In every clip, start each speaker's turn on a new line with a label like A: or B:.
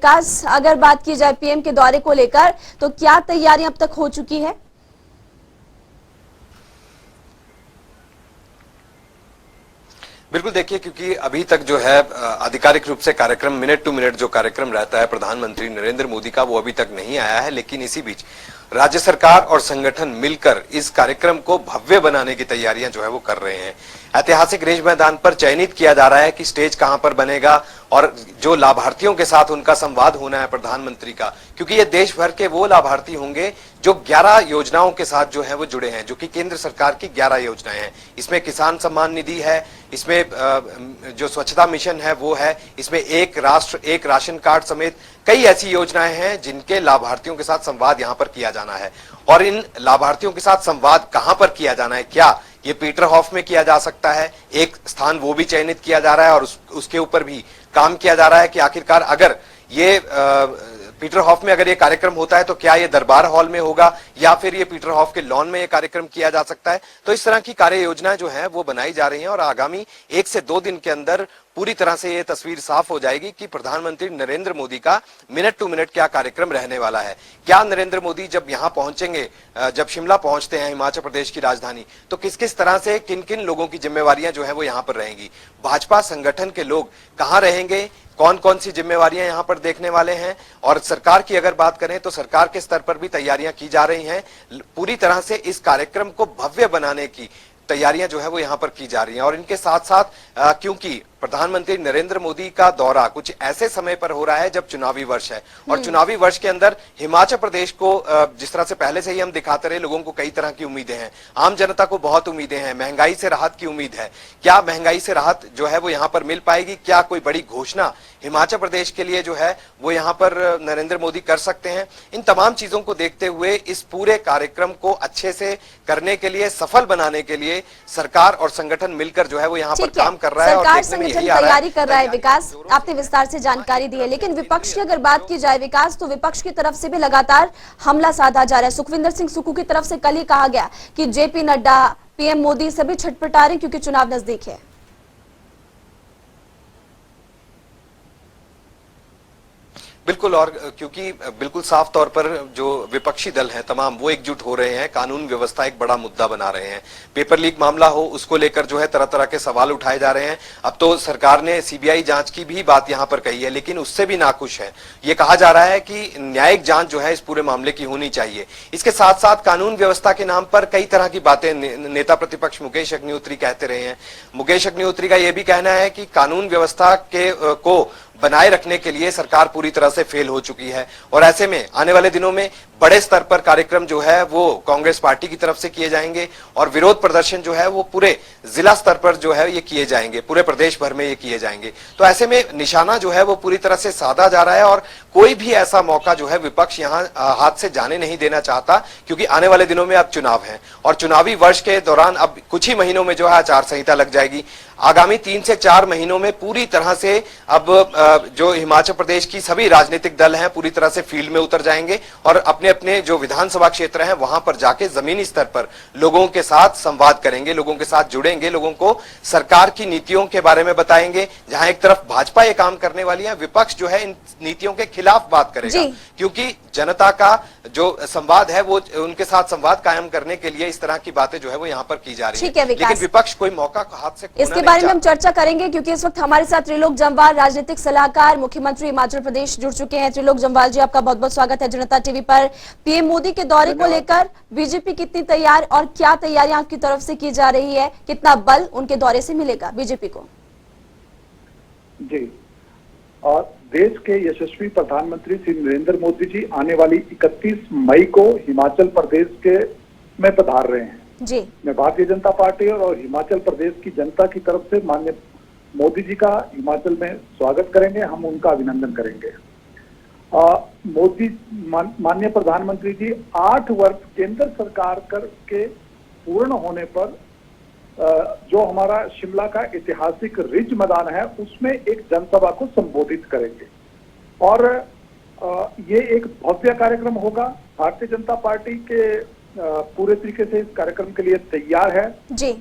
A: विकास, अगर बात की जाए पीएम के दौरे को लेकर तो क्या तैयारियां अब तक हो चुकी है?
B: बिल्कुल, देखिए, क्योंकि अभी तक जो है आधिकारिक रूप से कार्यक्रम मिनट टू मिनट जो कार्यक्रम रहता है प्रधानमंत्री नरेंद्र मोदी का, वो अभी तक नहीं आया है। लेकिन इसी बीच राज्य सरकार और संगठन मिलकर इस कार्यक्रम को भव्य बनाने की तैयारियां जो है वो कर रहे हैं। ऐतिहासिक रिज मैदान पर चयनित किया जा रहा है कि स्टेज कहां पर बनेगा और जो लाभार्थियों के साथ उनका संवाद होना है प्रधानमंत्री का, क्योंकि ये देश भर के वो लाभार्थी होंगे जो 11 योजनाओं के साथ जो है वो जुड़े हैं, जो कि केंद्र सरकार की 11 योजनाएं हैं। इसमें किसान सम्मान निधि है, इसमें जो स्वच्छता मिशन है वो है, इसमें एक राष्ट्र एक राशन कार्ड समेत कई ऐसी योजनाएं हैं जिनके लाभार्थियों के साथ संवाद यहां पर किया जाना है। और इन लाभार्थियों के साथ संवाद कहां पर किया जाना है, क्या ये पीटरहॉफ में किया जा सकता है? एक स्थान वो भी चयनित किया जा रहा है और उसके ऊपर भी काम किया जा रहा है कि आखिरकार अगर ये पीटरहॉफ में अगर ये कार्यक्रम होता है तो क्या ये दरबार हॉल में होगा या फिर ये पीटरहॉफ के लॉन में ये कार्यक्रम किया जा सकता है। तो इस तरह की कार्य योजनाएं जो है वो बनाई जा रही हैं और आगामी 1 से 2 दिन के अंदर पूरी तरह से ये तस्वीर साफ हो जाएगी कि प्रधानमंत्री नरेंद्र मोदी का मिनट टू मिनट क्या कार्यक्रम रहने वाला है। क्या नरेंद्र मोदी जब यहां पहुंचेंगे, जब शिमला पहुंचते हैं हिमाचल प्रदेश की राजधानी, तो किस किस तरह से किन किन लोगों की जिम्मेवारियां जो है वो यहां पर रहेंगी, भाजपा संगठन के लोग कहां रहेंगे, कौन कौन सी जिम्मेवारियां यहां पर देखने वाले हैं। और सरकार की अगर बात करें तो सरकार के स्तर पर भी तैयारियां की जा रही हैं। पूरी तरह से इस कार्यक्रम को भव्य बनाने की तैयारियां जो है वो यहां पर की जा रही हैं। और इनके साथ साथ क्योंकि प्रधानमंत्री नरेंद्र मोदी का दौरा कुछ ऐसे समय पर हो रहा है जब चुनावी वर्ष है, और चुनावी वर्ष के अंदर हिमाचल प्रदेश को जिस तरह से पहले से ही हम दिखाते रहे, लोगों को कई तरह की उम्मीदें हैं, आम जनता को बहुत उम्मीदें हैं, महंगाई से राहत की उम्मीद है। क्या महंगाई से राहत जो है वो यहां पर मिल पाएगी? क्या कोई बड़ी घोषणा हिमाचल प्रदेश के लिए जो है वो यहां पर नरेंद्र मोदी कर सकते हैं? इन तमाम चीजों को देखते हुए इस पूरे कार्यक्रम को अच्छे से करने के लिए, सफल बनाने के लिए सरकार और संगठन मिलकर जो है वो यहाँ पर काम कर रहा है और देखने में यही आ रहा है।
A: तैयारी कर रहा है। विकास, आपने विस्तार से जानकारी दी है, लेकिन विपक्ष की अगर बात की जाए विकास, तो विपक्ष की तरफ से भी लगातार हमला साधा जा रहा है। सुखविंदर सिंह सुक्खू की तरफ से कल ही कहा गया कि जेपी नड्डा, पीएम मोदी सभी छटपटा रहे क्योंकि चुनाव नजदीक है।
B: बिल्कुल, और क्योंकि बिल्कुल साफ तौर पर जो विपक्षी दल हैं तमाम, वो एकजुट हो रहे हैं, कानून व्यवस्था एक बड़ा मुद्दा बना रहे हैं। पेपर लीक मामला हो, उसको लेकर जो है तरह तरह के सवाल उठाए जा रहे हैं। अब तो सरकार ने सीबीआई जांच की भी बात यहां पर कही है, लेकिन उससे भी नाखुश है। ये कहा जा रहा है कि न्यायिक जांच जो है इस पूरे मामले की होनी चाहिए। इसके साथ साथ कानून व्यवस्था के नाम पर कई तरह की बातें नेता प्रतिपक्ष मुकेश अग्निहोत्री कहते रहे हैं। मुकेश अग्निहोत्री का यह भी कहना है कि कानून व्यवस्था को बनाए रखने के लिए सरकार पूरी तरह से फेल हो चुकी है, और ऐसे में आने वाले दिनों में बड़े स्तर पर कार्यक्रम जो है वो कांग्रेस पार्टी की तरफ से किए जाएंगे और विरोध प्रदर्शन जो है वो पूरे जिला स्तर पर जो है ये किए जाएंगे, पूरे प्रदेश भर में ये किए जाएंगे। तो ऐसे में निशाना जो है वो पूरी तरह से साधा जा रहा है और कोई भी ऐसा मौका जो है विपक्ष यहाँ हाथ से जाने नहीं देना चाहता, क्योंकि आने वाले दिनों में अब चुनाव है और चुनावी वर्ष के दौरान अब कुछ ही महीनों में जो है आचार संहिता लग जाएगी। आगामी 3 से 4 महीनों में पूरी तरह से अब जो हिमाचल प्रदेश की सभी राजनीतिक दल हैं पूरी तरह से फील्ड में उतर जाएंगे और अपने अपने जो विधानसभा क्षेत्र हैं वहां पर जाके जमीनी स्तर पर लोगों के साथ संवाद करेंगे, लोगों के साथ जुड़ेंगे, लोगों को सरकार की नीतियों के बारे में बताएंगे। जहां एक तरफ भाजपा ये काम करने वाली है, विपक्ष जो है इन नीतियों के खिलाफ बात करेगा, क्योंकि जनता का जो संवाद है वो उनके साथ संवाद कायम करने के लिए इस तरह की बातें जो है वो यहाँ पर की जा रही है। लेकिन विपक्ष कोई मौका हाथ से
A: इसके बारे में हम चर्चा करेंगे, क्योंकि इस वक्त हमारे साथ त्रिलोक जम्वाल, राजनीतिक सलाहकार, मुख्यमंत्री हिमाचल प्रदेश, जुड़ चुके हैं। त्रिलोक जम्वाल जी, आपका बहुत बहुत स्वागत है जनता टीवी पर। पीएम मोदी के दौरे को लेकर बीजेपी कितनी तैयार और क्या तैयारियां आपकी तरफ से की जा रही है, कितना बल उनके दौरे से मिलेगा बीजेपी को?
C: जी, और देश के यशस्वी प्रधानमंत्री श्री नरेंद्र मोदी जी आने वाली 31 मई को हिमाचल प्रदेश के में पधार रहे हैं
A: जी।
C: मैं भारतीय जनता पार्टी और हिमाचल प्रदेश की जनता की तरफ से माननीय मोदी जी का हिमाचल में स्वागत करेंगे, हम उनका अभिनंदन करेंगे। मोदी माननीय प्रधानमंत्री जी 8 वर्ष केंद्र सरकार के पूर्ण होने पर जो हमारा शिमला का ऐतिहासिक रिज मैदान है उसमें एक जनसभा को संबोधित करेंगे और ये एक भव्य कार्यक्रम होगा। भारतीय जनता पार्टी के पूरे तरीके से इस कार्यक्रम के लिए तैयार है जी।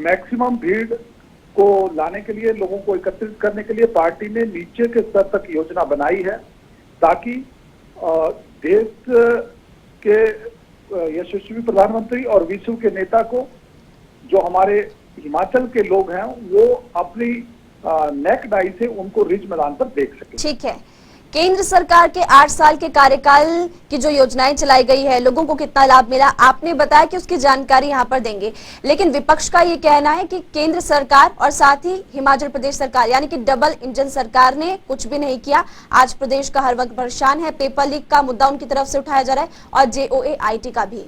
C: मैक्सिमम भीड़ को लाने के लिए, लोगों को एकत्रित करने के लिए पार्टी ने नीचे के स्तर तक योजना बनाई है, ताकि देश के यशस्वी प्रधानमंत्री और विश्व के नेता को, जो हमारे हिमाचल के लोग हैं, वो अपनी नेक डाई से उनको रिज मैदान पर देख सके।
A: ठीक है, केंद्र सरकार के 8 साल के कार्यकाल की जो योजनाएं चलाई गई है, लोगों को कितना लाभ मिला, आपने बताया कि उसकी जानकारी यहाँ पर देंगे, लेकिन विपक्ष का ये कहना है कि केंद्र सरकार और साथ ही हिमाचल प्रदेश सरकार यानी कि डबल इंजन सरकार ने कुछ भी नहीं किया। आज प्रदेश का हर वक्त परेशान है। पेपर लीक का मुद्दा उनकी तरफ से उठाया जा रहा है और JOA-IT का भी।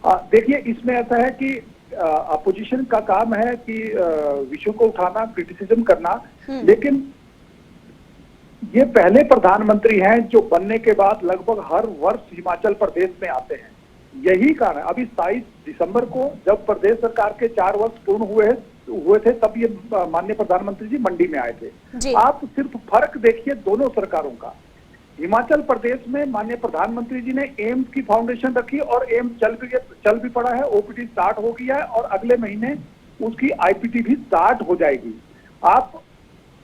C: देखिए, इसमें ऐसा है कि अपोजिशन का काम है कि विषयों को उठाना, क्रिटिसिज्म करना, लेकिन ये पहले प्रधानमंत्री हैं जो बनने के बाद लगभग हर वर्ष हिमाचल प्रदेश में आते हैं। यही कारण है, अभी 27 दिसंबर को जब प्रदेश सरकार के 4 वर्ष पूर्ण हुए थे, तब ये माननीय प्रधानमंत्री जी मंडी में आए थे। आप सिर्फ फर्क देखिए दोनों सरकारों का। हिमाचल प्रदेश में माननीय प्रधानमंत्री जी ने एम्स की फाउंडेशन रखी और एम्स चल भी पड़ा है, OPD स्टार्ट हो गया है और अगले महीने उसकी IPT भी स्टार्ट हो जाएगी। आप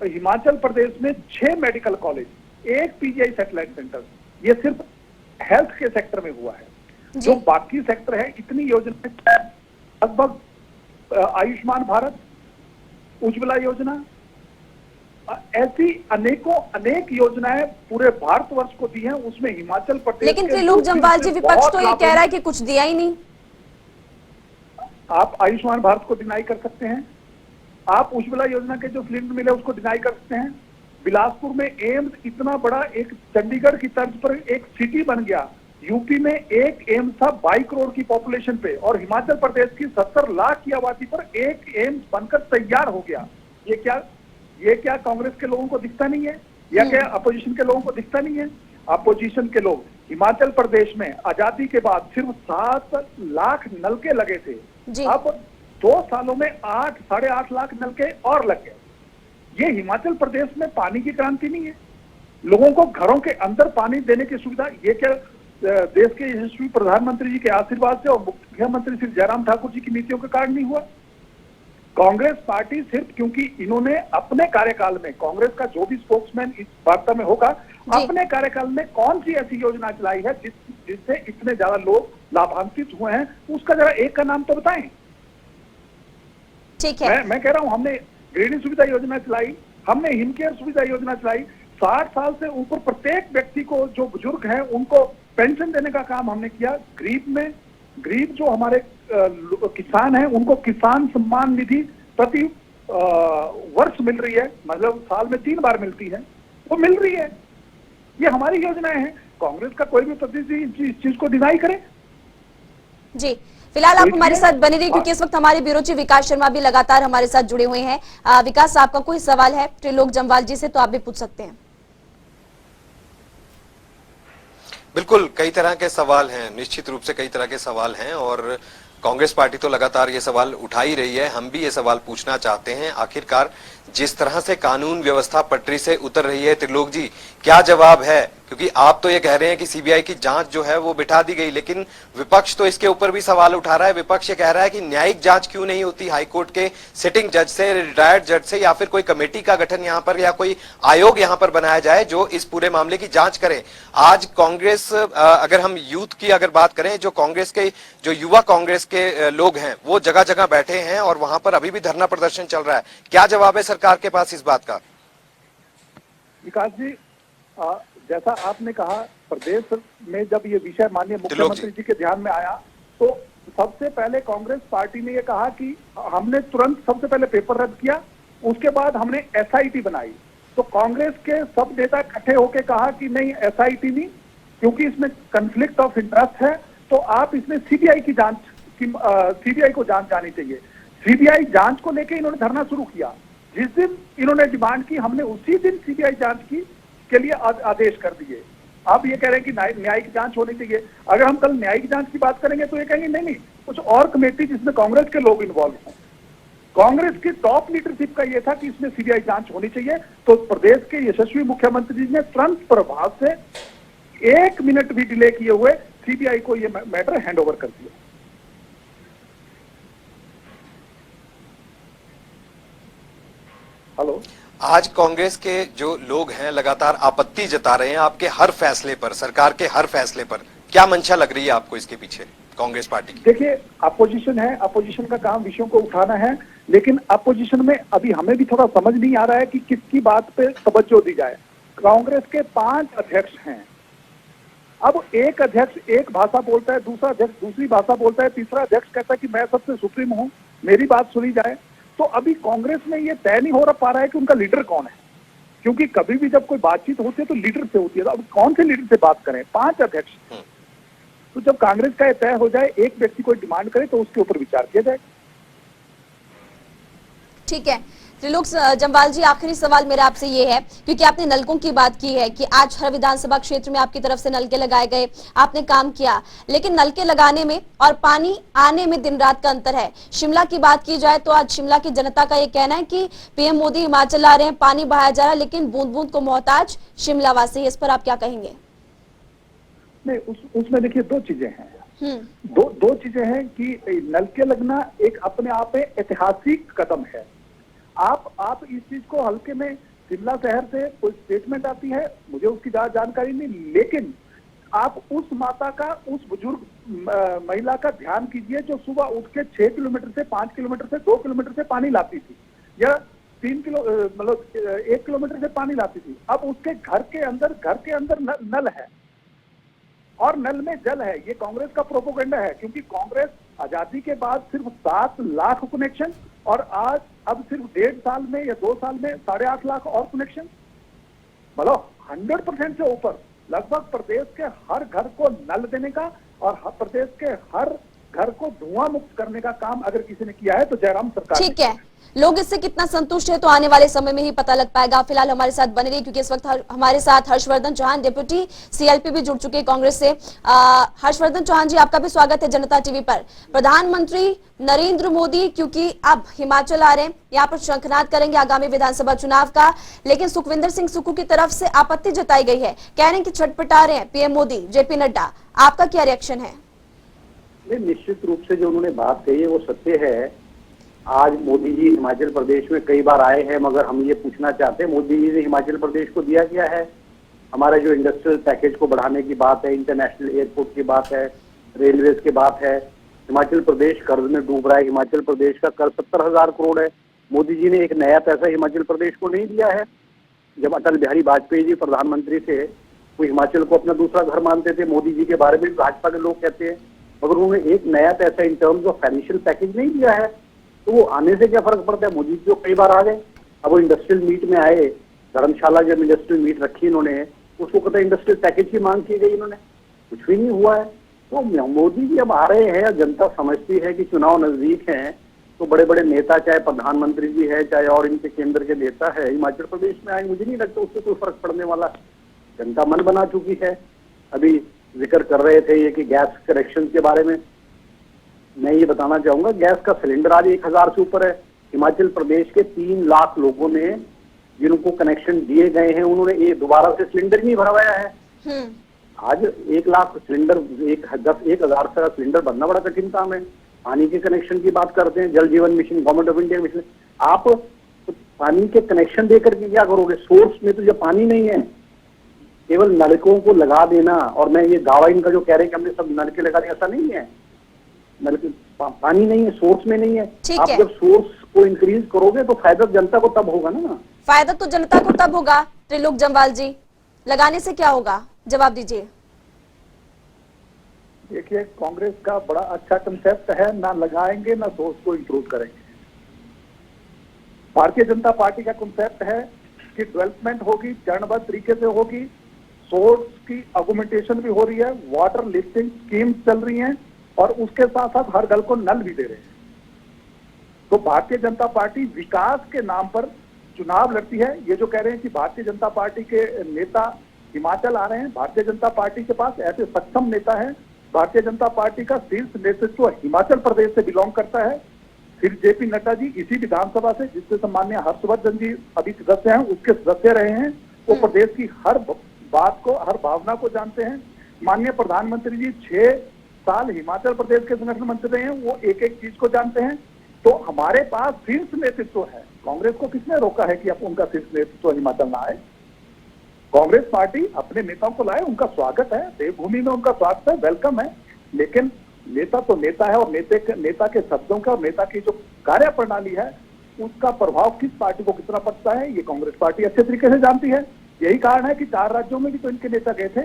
C: हिमाचल प्रदेश में 6 medical college, 1 PGI satellite centre, ये सिर्फ हेल्थ के सेक्टर में हुआ है। जो बाकी सेक्टर है, इतनी योजना, लगभग आयुष्मान भारत, उज्ज्वला योजना, ऐसी अनेक योजनाएं पूरे भारतवर्ष को दी हैं, उसमें हिमाचल प्रदेश।
A: लेकिन त्रिलोक जम्वाल जी, विपक्ष तो ये कह रहा है कि कुछ दिया ही नहीं।
C: आप आयुष्मान भारत को डिनाई कर सकते हैं, आप उज्ज्वला योजना के जो सिलेंडर मिले उसको डिनाई कर सकते हैं। बिलासपुर में एम्स इतना बड़ा, एक चंडीगढ़ की तर्ज पर एक सिटी बन गया। यूपी में एक एम्स था 22 करोड़ की पॉपुलेशन पे, और हिमाचल प्रदेश की 70 लाख की आबादी पर एक एम्स बनकर तैयार हो गया। ये क्या कांग्रेस के लोगों को दिखता नहीं है, या क्या अपोजिशन के लोगों को दिखता नहीं है? अपोजिशन के लोग, हिमाचल प्रदेश में आजादी के बाद सिर्फ 7 लाख नलके लगे थे, अब 2 सालों में 8-8.5 लाख नलके और लग गए। ये हिमाचल प्रदेश में पानी की क्रांति नहीं है? लोगों को घरों के अंदर पानी देने की सुविधा, ये क्या देश के यशस्वी प्रधानमंत्री जी के आशीर्वाद से और मुख्यमंत्री श्री जयराम ठाकुर जी की नीतियों के कारण नहीं हुआ? कांग्रेस पार्टी सिर्फ क्योंकि इन्होंने अपने कार्यकाल में, कांग्रेस का जो भी स्पोक्समैन इस वार्ता में होगा, अपने कार्यकाल में कौन सी ऐसी योजना चलाई है जिससे इतने ज्यादा लोग लाभान्वित हुए हैं, उसका जरा एक का नाम तो बताएं।
A: ठीक है,
C: मैं कह रहा हूं, हमने गृहिणी सुविधा योजना चलाई, हमने हिमकेयर सुविधा योजना चलाई, 60 साल से ऊपर प्रत्येक व्यक्ति को, जो बुजुर्ग हैं, उनको पेंशन देने का काम हमने किया। गरीब जो हमारे किसान हैं, उनको किसान सम्मान निधि प्रति वर्ष मिल रही है, मतलब साल में 3 बार मिलती है, वो मिल रही है। ये हमारी योजनाएं हैं। कांग्रेस का कोई भी प्रतिनिधि इस चीज को डिनाई करे।
A: जी, फिलहाल आप हमारे साथ बने रहिए, क्योंकि इस वक्त हमारे ब्यूरो चीफ विकास शर्मा भी लगातार हमारे साथ जुड़े हुए हैं। विकास, आपका कोई सवाल है त्रिलोक जम्वाल जी से तो आप भी पूछ सकते हैं।
B: बिल्कुल, कई तरह के सवाल हैं, निश्चित रूप से कई तरह के सवाल हैं, और कांग्रेस पार्टी तो लगातार ये सवाल उठा ही रही है। हम भी ये सवाल पूछना चाहते हैं, आखिरकार जिस तरह से कानून व्यवस्था पटरी से उतर रही है, त्रिलोक जी क्या जवाब है? क्योंकि आप तो ये कह रहे हैं कि सीबीआई की जांच जो है वो बिठा दी गई, लेकिन विपक्ष तो इसके ऊपर भी सवाल उठा रहा है। विपक्ष ये कह रहा है कि न्यायिक जांच क्यों नहीं होती हाईकोर्ट के सिटिंग जज से, रिटायर्ड जज से, या फिर कोई कमेटी का गठन यहाँ पर, या कोई आयोग यहाँ पर बनाया जाए जो इस पूरे मामले की जांच करे। आज कांग्रेस, अगर हम यूथ की अगर बात करें, जो कांग्रेस के, जो युवा कांग्रेस के लोग हैं, वो जगह जगह बैठे हैं और वहां पर अभी भी धरना प्रदर्शन चल रहा है। क्या जवाब है सरकार के पास इस बात का?
C: विकास जी, जैसा आपने कहा, प्रदेश में जब ये विषय माननीय मुख्यमंत्री जी के ध्यान में आया, तो सबसे पहले कांग्रेस पार्टी ने ये कहा कि हमने तुरंत सबसे पहले पेपर रद्द किया, उसके बाद हमने SIT बनाई। तो कांग्रेस के सब नेता इकट्ठे होकर कहा कि नहीं, SIT नहीं, क्योंकि इसमें कन्फ्लिक्ट ऑफ इंटरेस्ट है, तो आप इसमें सीबीआई को जांच जानी चाहिए। सीबीआई जांच को लेकर इन्होंने धरना शुरू किया। जिस दिन इन्होंने डिमांड की, हमने उसी दिन सीबीआई जांच की के लिए आदेश कर दिए। अब ये कह रहे हैं कि न्यायिक जांच होनी चाहिए। अगर हम कल न्यायिक जांच की बात करेंगे तो ये कहेंगे नहीं, कुछ और कमेटी जिसमें कांग्रेस के लोग इन्वॉल्व हैं। कांग्रेस की टॉप लीडरशिप का ये था कि इसमें सीबीआई जांच होनी चाहिए, तो प्रदेश के यशस्वी मुख्यमंत्री जी ने तुरंत प्रभाव से 1 मिनट भी डिले किए हुए सीबीआई को ये मैटर हैंड ओवर कर दिया। हेलो।
B: आज कांग्रेस के जो लोग हैं लगातार आपत्ति जता रहे हैं आपके हर फैसले पर, सरकार के हर फैसले पर। क्या मंशा लग रही है आपको इसके पीछे कांग्रेस पार्टी की?
C: देखिए, अपोजिशन है, अपोजिशन का काम विषयों को उठाना है, लेकिन अपोजिशन में अभी हमें भी थोड़ा समझ नहीं आ रहा है कि किसकी बात पे तवज्जो दी जाए। कांग्रेस के 5 अध्यक्ष हैं। अब एक अध्यक्ष एक भाषा बोलता है, दूसरा अध्यक्ष दूसरी भाषा बोलता है, तीसरा अध्यक्ष कहता है कि मैं सबसे सुप्रीम हूं, मेरी बात सुनी जाए। तो अभी कांग्रेस में ये तय नहीं हो पा रहा है कि उनका लीडर कौन है, क्योंकि कभी भी जब कोई बातचीत होती है तो लीडर से होती है। तो अब कौन से लीडर से बात करें? 5 अध्यक्ष। तो जब कांग्रेस का तय हो जाए, एक व्यक्ति कोई डिमांड करे तो उसके ऊपर विचार किया जाए।
A: ठीक है त्रिलोक जम्वाल जी, आखिरी सवाल मेरा आपसे ये है, क्योंकि आपने नलकों की बात की है कि आज हर विधानसभा क्षेत्र में आपकी तरफ से नलके लगाए गए, आपने काम किया, लेकिन नलके लगाने में और पानी आने में दिन रात का अंतर है। शिमला की बात की जाए तो आज शिमला की जनता का ये कहना है कि पीएम मोदी हिमाचल आ रहे हैं, पानी बहाया जा रहा है, लेकिन बूंद बूंद को मोहताज शिमला वासी है। इस पर आप क्या कहेंगे?
C: नहीं, उसमें देखिए 2 चीजें हैं। दो चीजें हैं कि नलके लगना एक अपने आप में ऐतिहासिक कदम है। आप इस चीज को हल्के में, शिमला शहर से कोई स्टेटमेंट आती है, मुझे उसकी जानकारी नहीं, लेकिन आप उस माता का, उस बुजुर्ग महिला का ध्यान कीजिए जो सुबह उठ के 6 किलोमीटर से 5 किलोमीटर से 2 किलोमीटर से पानी लाती थी, या 1 किलोमीटर से पानी लाती थी। अब उसके घर के अंदर नल है और नल में जल है। ये कांग्रेस का प्रोपोगंडा है, क्योंकि कांग्रेस आजादी के बाद सिर्फ 7 लाख कनेक्शन और आज अब सिर्फ 1.5 साल में या 2 साल में 8.5 लाख और कनेक्शन, मतलब 100% से ऊपर लगभग प्रदेश के हर घर को नल देने का और प्रदेश के हर घर को धुआं मुक्त करने का काम अगर किसी ने किया है तो जयराम सरकार।
A: ठीक है, लोग इससे कितना संतुष्ट है तो आने वाले समय में ही पता लग पाएगा। फिलहाल हमारे साथ बने रहिए, क्योंकि इस वक्त हमारे साथ हर्षवर्धन चौहान, डिप्टी सीएलपी भी जुड़ चुके हैं कांग्रेस से। हर्षवर्धन चौहान जी, आपका भी स्वागत है जनता टीवी पर। प्रधानमंत्री नरेंद्र मोदी क्योंकि अब हिमाचल आ रहे हैं, यहाँ पर शंखनाद करेंगे आगामी विधानसभा चुनाव का, लेकिन सुखविंदर सिंह सुक्खू की तरफ से आपत्ति जताई गई है, कह रहे हैं कि छटपटा रहे हैं पीएम मोदी, जेपी नड्डा। आपका क्या रिएक्शन है?
D: निश्चित रूप से जो उन्होंने बात कही है वो सत्य है। आज मोदी जी हिमाचल प्रदेश में कई बार आए हैं, मगर हम ये पूछना चाहते हैं, मोदी जी ने हिमाचल प्रदेश को दिया क्या है? हमारा जो इंडस्ट्रियल पैकेज को बढ़ाने की बात है, इंटरनेशनल एयरपोर्ट की बात है, रेलवेज की बात है। हिमाचल प्रदेश कर्ज में डूब रहा है, हिमाचल प्रदेश का कर्ज 70,000 करोड़ है। मोदी जी ने एक नया पैसा हिमाचल प्रदेश को नहीं दिया है। जब अटल बिहारी वाजपेयी जी प्रधानमंत्री थे, वो हिमाचल को अपना दूसरा घर मानते थे। मोदी जी के बारे में भाजपा के लोग कहते हैं, मगर उन्होंने एक नया पैसा in terms of financial package नहीं दिया है। तो वो आने से क्या फर्क पड़ता है? मोदी जी तो कई बार आ गए। अब वो इंडस्ट्रियल मीट में आए, धर्मशाला जब इंडस्ट्रियल मीट रखी इन्होंने, उसको कहते इंडस्ट्रियल पैकेज की मांग की गई, इन्होंने कुछ भी नहीं हुआ है। तो मोदी जी अब आ रहे हैं, जनता समझती है कि चुनाव नजदीक हैं, तो बड़े बड़े नेता, चाहे प्रधानमंत्री जी है, चाहे और इनके केंद्र के नेता है, हिमाचल प्रदेश में आए, मुझे नहीं लगता उससे कोई फर्क पड़ने वाला। जनता मन बना चुकी है। अभी जिक्र कर रहे थे ये कि गैस कनेक्शन के बारे में, मैं ये बताना चाहूंगा, गैस का सिलेंडर आज 1,000 से ऊपर है। हिमाचल प्रदेश के 3 लाख लोगों ने जिनको कनेक्शन दिए गए हैं, उन्होंने ये दोबारा से सिलेंडर नहीं भरवाया है। आज 1 लाख सिलेंडर, 1,000 का सिलेंडर भरना बड़ा कठिन काम है। पानी के कनेक्शन की बात करते हैं, जल जीवन mission, government of India mission, आप तो पानी के कनेक्शन देकर के क्या करोगे? सोर्स में तो जब पानी नहीं है, केवल नलकों को लगा देना, और मैं ये दावा इनका जो कह रहे हैं कि हमने सब नलके लगा दिए, ऐसा नहीं है। नलके पानी नहीं है, सोर्स में नहीं है। आप जब सोर्स को इंक्रीज करोगे तो फायदा जनता को तब होगा ना।
A: फायदा तो जनता को तब होगा त्रिलोक जम्वाल जी, लगाने से क्या होगा? जवाब दीजिए।
C: देखिए, कांग्रेस का बड़ा अच्छा कंसेप्ट है, ना लगाएंगे ना सोर्स को इंप्रूव करेंगे। भारतीय जनता पार्टी का कंसेप्ट है कि डेवलपमेंट होगी, चरणबद्ध तरीके से होगी, सोर्स की आर्गुमेंटेशन भी हो रही है, वाटर लिफ्टिंग स्कीम चल रही हैं, और उसके साथ साथ हर घर को नल भी दे रहे हैं। तो भारतीय जनता पार्टी विकास के नाम पर चुनाव लड़ती है। ये जो कह रहे हैं कि भारतीय जनता पार्टी के नेता हिमाचल आ रहे हैं, भारतीय जनता पार्टी के पास ऐसे सक्षम नेता हैं। भारतीय जनता पार्टी का शीर्ष नेतृत्व हिमाचल प्रदेश से बिलोंग करता है। फिर जेपी नड्डा जी इसी विधानसभा से, जिससे सम्मान्य हर्षवर्धन जी अभी सदस्य हैं, उसके सदस्य रहे हैं, वो प्रदेश की हर बात को, हर भावना को जानते हैं। माननीय प्रधानमंत्री जी 6 साल हिमाचल प्रदेश के संगठन मंत्री रहे हैं, वो एक एक चीज को जानते हैं। तो हमारे पास शीर्ष नेतृत्व है, कांग्रेस को किसने रोका है कि अब उनका शीर्ष नेतृत्व हिमाचल ना आए? कांग्रेस पार्टी अपने नेताओं को लाए, उनका स्वागत है, देवभूमि में उनका स्वागत है, वेलकम है। लेकिन नेता तो नेता है, और नेता के शब्दों का और नेता की जो कार्य प्रणाली है उसका प्रभाव किस पार्टी को कितना पड़ता है, ये कांग्रेस पार्टी अच्छे तरीके से जानती है। यही कारण है कि 4 राज्यों में भी तो इनके नेता गए थे।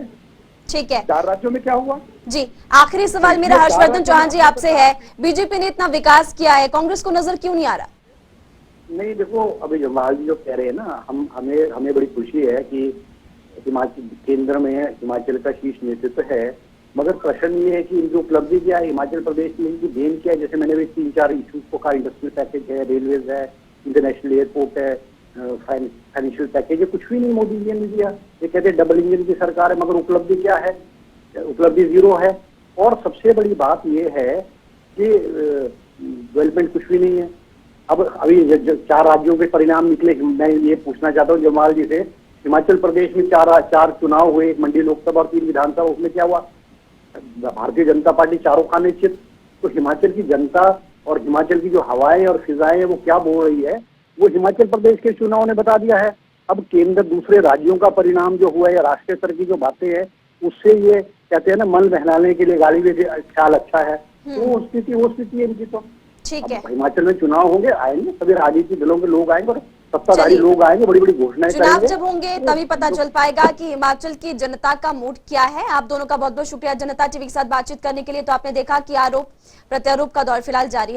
A: ठीक है
C: 4 राज्यों में क्या हुआ?
A: जी, आखिरी सवाल मेरा हर्षवर्धन चौहान जी आपसे है, बीजेपी ने इतना विकास किया है, कांग्रेस को नजर क्यों नहीं आ रहा?
D: नहीं देखो, अभी जम्वाल जी जो कह रहे हैं ना, हमें बड़ी खुशी है कि हिमाचल केंद्र में हिमाचल का शीर्ष नेतृत्व है, मगर प्रश्न ये है कि इनकी उपलब्धि क्या है, हिमाचल प्रदेश में इनकी देन क्या है। जैसे मैंने भी 3-4 इश्यूज को कहा, इंडस्ट्रियल पैकेज है, रेलवेज है, इंटरनेशनल एयरपोर्ट है, फाइनेंशियल पैकेज है, कुछ भी नहीं मोदी जी ने दिया। ये कहते हैं डबल इंजन की सरकार है, मगर उपलब्धि क्या है? उपलब्धि 0 है। और सबसे बड़ी बात ये है कि डेवलपमेंट कुछ भी नहीं है। अब अभी 4 राज्यों के परिणाम निकले, मैं ये पूछना चाहता हूँ जमाल जी से, हिमाचल प्रदेश में 4 चुनाव हुए, एक मंडी लोकसभा और 3 विधानसभा, उसमें क्या हुआ? भारतीय जनता पार्टी चारों खाने चित। तो हिमाचल की जनता और हिमाचल की जो हवाएं और फिजाएं हैं वो क्या बोल रही है, वो हिमाचल प्रदेश के चुनाव ने बता दिया है। अब केंद्र दूसरे राज्यों का परिणाम जो हुआ है या राष्ट्रीय स्तर की जो बातें हैं, उससे ये कहते हैं ना, मन बहलाने के लिए गाली में ख्याल अच्छा है, तो वो स्थिति है इनकी। तो
A: ठीक है,
D: हिमाचल में चुनाव होंगे, आएंगे सभी राजनीतिक दलों के लोग आएंगे और सत्ताधारी लोग आएंगे, बड़ी बड़ी घोषणाएं
A: चुनाव
D: करेंगे।
A: जब होंगे तभी पता चल पाएगा कि हिमाचल की जनता का मूड क्या है। आप दोनों का बहुत बहुत शुक्रिया जनता टीवी के साथ बातचीत करने के लिए। तो आपने देखा कि आरोप प्रत्यारोप का दौर फिलहाल जारी है।